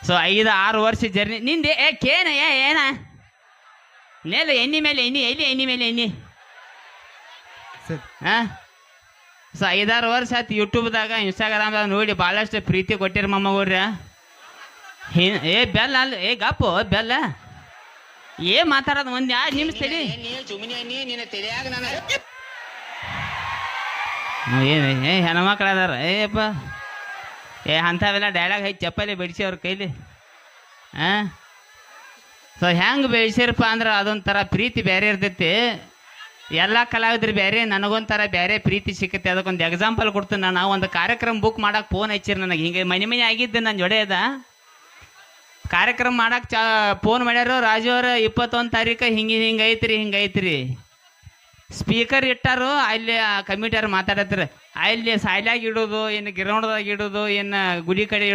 so 5-6 ವರ್ಷ journey ನಿಂದೆ ಕೇನ ಏನ ನೇಲ ಎಣ್ಣಿ ಮೇಲೆ ಎಣ್ಣಿ ಎಲ್ಲಿ ಎಣ್ಣಿ ಮೇಲೆ ಎಣ್ಣಿ ಹಾಂ ಸೊ 5-6 ವರ್ಷ ಆಯ್ತು ಯೂಟ್ಯೂಬ್ದಾಗ ಇನ್ಸ್ಟಾಗ್ರಾಮ್ದಾಗ ನೋಡಿ ಭಾಳಷ್ಟು ಪ್ರೀತಿ ಕೊಟ್ಟಿರಿ ಮಮ್ಮವ್ರ ಬೆಲ್ಲ ಅಲ್ಲ ಗಪ್ಪು ಬೆಲ್ಲ ಮಾತಾಡೋದು ಒಂದು 2 ನಿಮಿಷ ತಡಿ ಏನು ಹೆಣ್ಮಕ್ಳು ಅದಾರ ಏಪ್ಪ ಅಂಥವೆಲ್ಲ ಡೈಲಾಗ್ ಐತಿ ಚಪ್ಪಲಿ ಬೆಳೆಸಿ ಅವ್ರ ಕೈಲಿ ಹಾಂ ಸೊ ಹೆಂಗೆ ಬೆಳೆಸಿರಪ್ಪ ಅಂದ್ರೆ ಅದೊಂಥರ ಪ್ರೀತಿ ಬೇರೆ ಇರ್ತೈತಿ ಎಲ್ಲ ಕಲಾವಿದ್ರು ಬೇರೆ ನನಗೊಂಥರ ಬೇರೆ ಪ್ರೀತಿ ಸಿಕ್ಕತ್ತೆ ಅದಕ್ಕೊಂದು ಎಕ್ಸಾಂಪಲ್ ಕೊಡ್ತೀನಿ ನಾನು ಒಂದು ಕಾರ್ಯಕ್ರಮ ಬುಕ್ ಮಾಡಕ್ಕೆ ಫೋನ್ ಹಚ್ಚಿರಿ ನನಗೆ ಹಿಂಗೆ ಮನೆ ಆಗಿದ್ದೆ ನನ್ನ ಜೊಡೆ ಅದ ಕಾರ್ಯಕ್ರಮ ಮಾಡಕ್ಕೆ ಫೋನ್ ಮಾಡ್ಯಾರು ರಾಜು ಅವ್ರ 21 ತಾರೀಕು ಹಿಂಗೆ ಐತ್ರಿ ಸ್ಪೀಕರ್ ಇಟ್ಟಾರು ಅಲ್ಲಿ ಕಮಿಟಿಯವ್ರು ಮಾತಾಡತ್ತಾರೆ ಅಲ್ಲಿ ಸಾಯ್ಲಾಗ ಇಡೋದು ಏನು ಗ್ರೌಂಡ್ದಾಗ ಇಡೋದು ಏನು ಗುಡಿ ಕಡೆ